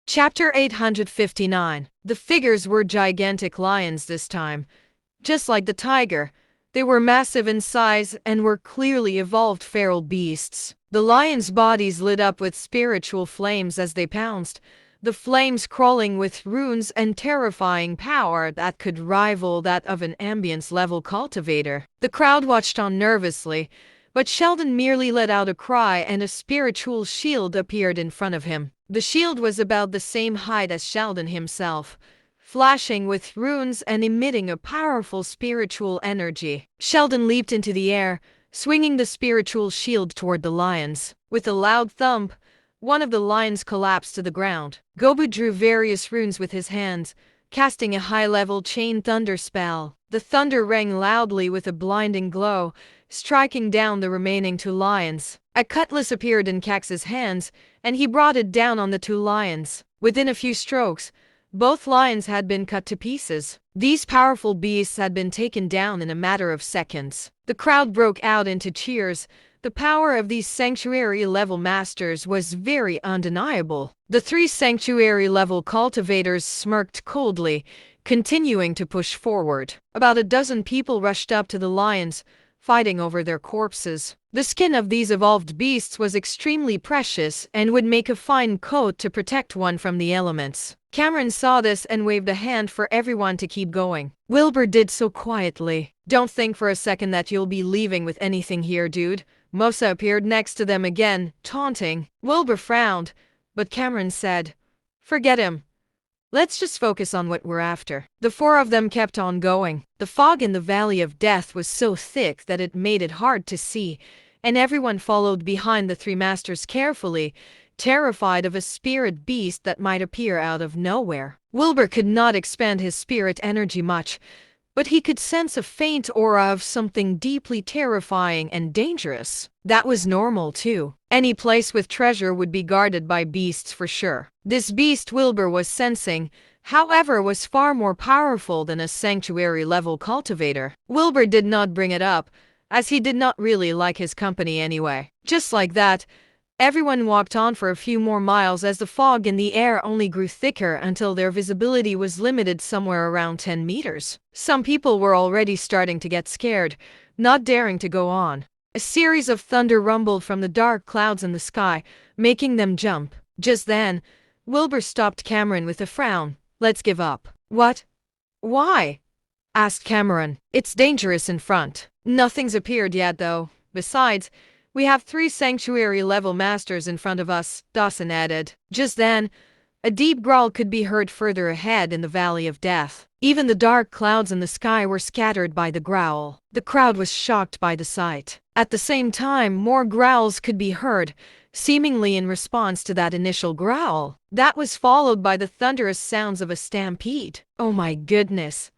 Chapter 859. The figures were gigantic lions this time. Just like the tiger, they were massive in size and were clearly evolved feral beasts. The lions' bodies lit up with spiritual flames as they pounced, the flames crawling with runes and terrifying power that could rival that of an ambience-level cultivator. The crowd watched on nervously, but Sheldon merely let out a cry and a spiritual shield appeared in front of him. The shield was about the same height as Sheldon himself, flashing with runes and emitting a powerful spiritual energy. Sheldon leaped into the air, swinging the spiritual shield toward the lions. With a loud thump, one of the lions collapsed to the ground. Gobu drew various runes with his hands, casting a high-level chain thunder spell. The thunder rang loudly with a blinding glow, striking down the remaining two lions. A cutlass appeared in Cax's hands, and he brought it down on the two lions. Within a few strokes, both lions had been cut to pieces. These powerful beasts had been taken down in a matter of seconds. The crowd broke out into cheers. The power of these sanctuary-level masters was very undeniable. The three sanctuary-level cultivators smirked coldly, continuing to push forward. About a dozen people rushed up to the lions, fighting over their corpses. The skin of these evolved beasts was extremely precious and would make a fine coat to protect one from the elements. Cameron saw this and waved a hand for everyone to keep going. Wilbur did so quietly. "Don't think for a second that you'll be leaving with anything here, dude." Mosa appeared next to them again, taunting. Wilbur frowned, but Cameron said, "Forget him. Let's just focus on what we're after." The four of them kept on going. The fog in the Valley of Death was so thick that it made it hard to see, and everyone followed behind the three masters carefully, terrified of a spirit beast that might appear out of nowhere. Wilbur could not expand his spirit energy much, but he could sense a faint aura of something deeply terrifying and dangerous. That was normal too. Any place with treasure would be guarded by beasts for sure. This beast Wilbur was sensing, however, was far more powerful than a sanctuary-level cultivator. Wilbur did not bring it up, as he did not really like his company anyway. Just like that, everyone walked on for a few more miles as the fog in the air only grew thicker until their visibility was limited somewhere around 10 meters. Some people were already starting to get scared, not daring to go on. A series of thunder rumbled from the dark clouds in the sky, making them jump. Just then, Wilbur stopped Cameron with a frown. "Let's give up." "What? Why?" asked Cameron. "It's dangerous in front." "Nothing's appeared yet though. Besides, we have three sanctuary-level masters in front of us," Dawson added. Just then, a deep growl could be heard further ahead in the Valley of Death. Even the dark clouds in the sky were scattered by the growl. The crowd was shocked by the sight. At the same time, more growls could be heard, seemingly in response to that initial growl. That was followed by the thunderous sounds of a stampede. "Oh my goodness!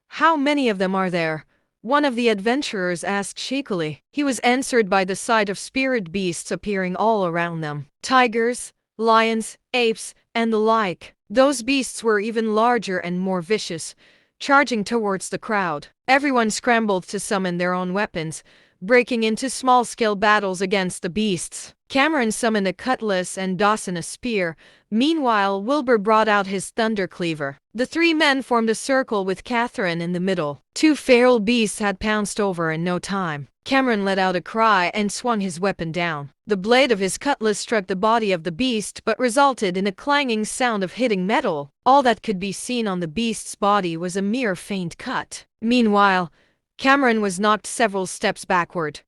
How many of them are there?" one of the adventurers asked shakily. He was answered by the sight of spirit beasts appearing all around them. Tigers, lions, apes, and the like. Those beasts were even larger and more vicious, charging towards the crowd. Everyone scrambled to summon their own weapons, breaking into small-scale battles against the beasts. Cameron summoned a cutlass and Dawson a spear. Meanwhile, Wilbur brought out his thunder cleaver. The three men formed a circle with Catherine in the middle. Two feral beasts had pounced over in no time. Cameron let out a cry and swung his weapon down. The blade of his cutlass struck the body of the beast but resulted in a clanging sound of hitting metal. All that could be seen on the beast's body was a mere faint cut. Meanwhile, Cameron was knocked several steps backward.